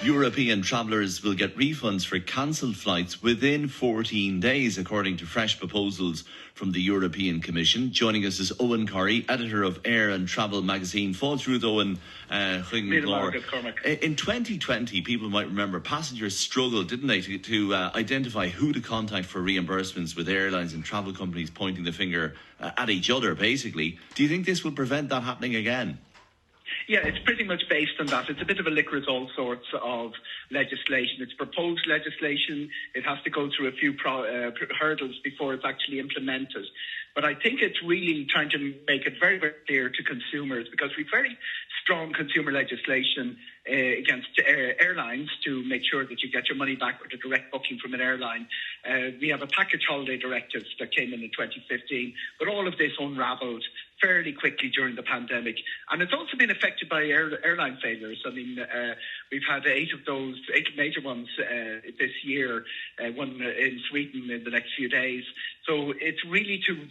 European travellers will get refunds for cancelled flights within 14 days, according to fresh proposals from the European Commission. Joining us is Eoghan Corry, editor of Air and Travel magazine. Fall through, Eoghan. In 2020, people might remember passengers struggled, didn't they, to identify who to contact for reimbursements, with airlines and travel companies pointing the finger at each other, basically. Do you think this will prevent that happening again? Yeah, it's pretty much based on that. It's a bit of a liquor with all sorts of legislation. It's proposed legislation. It has to go through a few hurdles before it's actually implemented. But I think it's really trying to make it very, very clear to consumers, because we've very strong consumer legislation against airlines to make sure that you get your money back with a direct booking from an airline. We have a package holiday directive that came in 2015, but all of this unravelled fairly quickly during the pandemic. And it's also been affected by airline failures. I mean, we've had eight major ones this year, one in Sweden in the next few days. So it's really to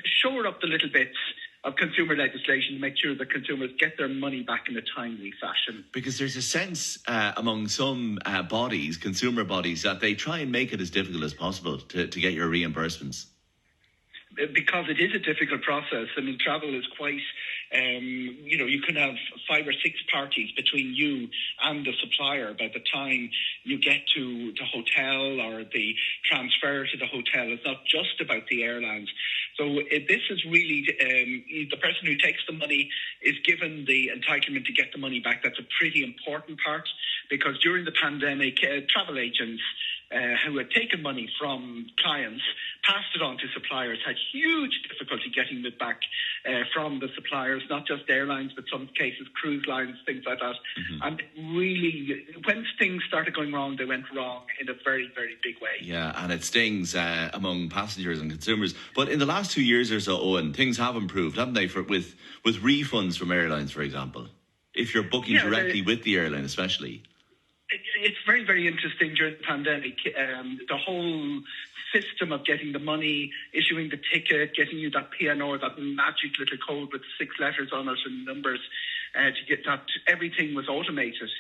shore up the little bits of consumer legislation to make sure that consumers get their money back in a timely fashion. Because there's a sense among some bodies, consumer bodies, that they try and make it as difficult as possible to get your reimbursements. Because it is a difficult process. I mean, travel is quite, you can have 5 or 6 parties between you and the supplier by the time you get to the hotel or the transfer to the hotel. It's not just about the airlines. So this is really, the person who takes the money is given the entitlement to get the money back. That's a pretty important part, because during the pandemic, travel agents who had taken money from clients, passed it on to suppliers, had huge difficulty getting it back from the suppliers, not just airlines, but some cases cruise lines, things like that. Mm-hmm. And really, when things started going wrong, they went wrong in a very, very big way. Yeah, and it stings among passengers and consumers. But in the last 2 years or so, Eoghan, things have improved, haven't they, with refunds from airlines, for example? If you're booking directly with the airline, especially. It's very, very interesting during the pandemic. The whole system of getting the money, issuing the ticket, getting you that PNR, that magic little code with 6 letters on it and numbers, to get that, everything was automated.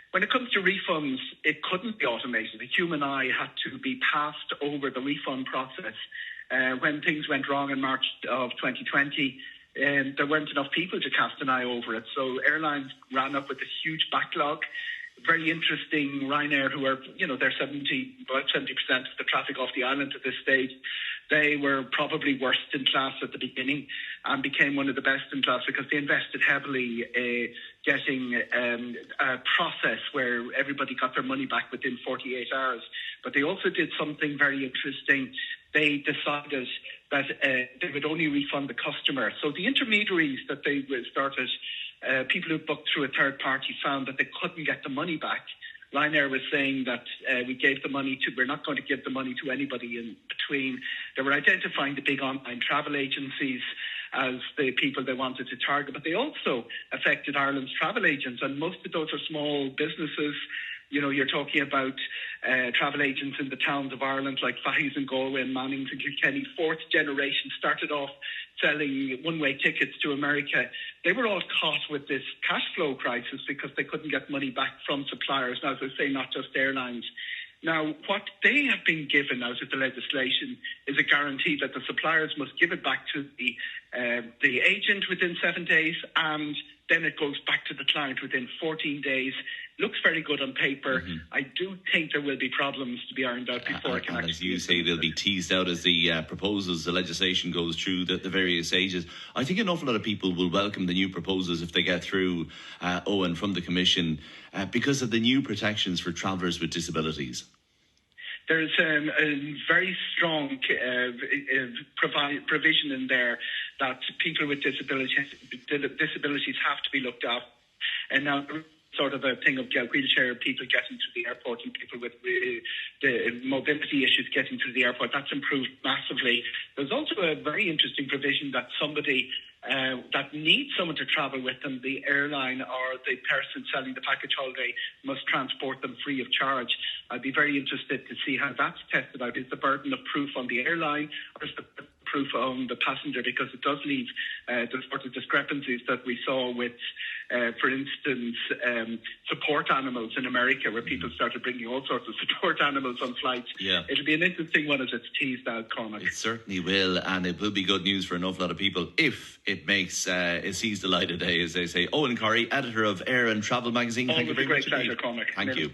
When it comes to refunds, it couldn't be automated. A human eye had to be passed over the refund process. When things went wrong in March of 2020, there weren't enough people to cast an eye over it. So airlines ran up with this huge backlog. Very interesting. Ryanair, who are, they're about 70% of the traffic off the island at this stage. They were probably worst in class at the beginning and became one of the best in class because they invested heavily getting a process where everybody got their money back within 48 hours. But they also did something very interesting. They decided that they would only refund the customer. So the intermediaries that they started, people who booked through a third party, found that they couldn't get the money back. Ryanair was saying that we're not going to give the money to anybody in between. They were identifying the big online travel agencies as the people they wanted to target, but they also affected Ireland's travel agents, and most of those are small businesses. You're talking about travel agents in the towns of Ireland like Fahey's and Galway and Mannings and Kilkenny, 4th generation, started off selling one-way tickets to America. They were all caught with this cash flow crisis because they couldn't get money back from suppliers. Now, as I say, not just airlines. Now, what they have been given out of the legislation is a guarantee that the suppliers must give it back to the agent within 7 days, and then it goes back to the client within 14 days. Looks very good on paper. Mm-hmm. I do think there will be problems to be ironed out before it can actually... As you say, they'll be teased out as the proposals, the legislation goes through the various stages. I think an awful lot of people will welcome the new proposals if they get through, Eoghan, from the Commission, because of the new protections for travellers with disabilities. There's a very strong provision in there that people with disabilities have to be looked at. And now sort of a thing of wheelchair people getting to the airport and people with the mobility issues getting to the airport. That's improved massively. There's also a very interesting provision that somebody that needs someone to travel with them, the airline or the person selling the package holiday, must transport them free of charge. I'd be very interested to see how that's tested out. Is the burden of proof on the airline, or is the proof on the passenger, because it does leave the sort of discrepancies that we saw with, for instance, support animals in America, where people started bringing all sorts of support animals on flights. Yeah. It'll be an interesting one as it's teased out, Cormac. It certainly will, and it will be good news for an awful lot of people if it makes it sees the light of day, as they say. Eoghan Corry, editor of Air and Travel magazine. Always Thank you very a great much pleasure, indeed. Cormac. Thank you.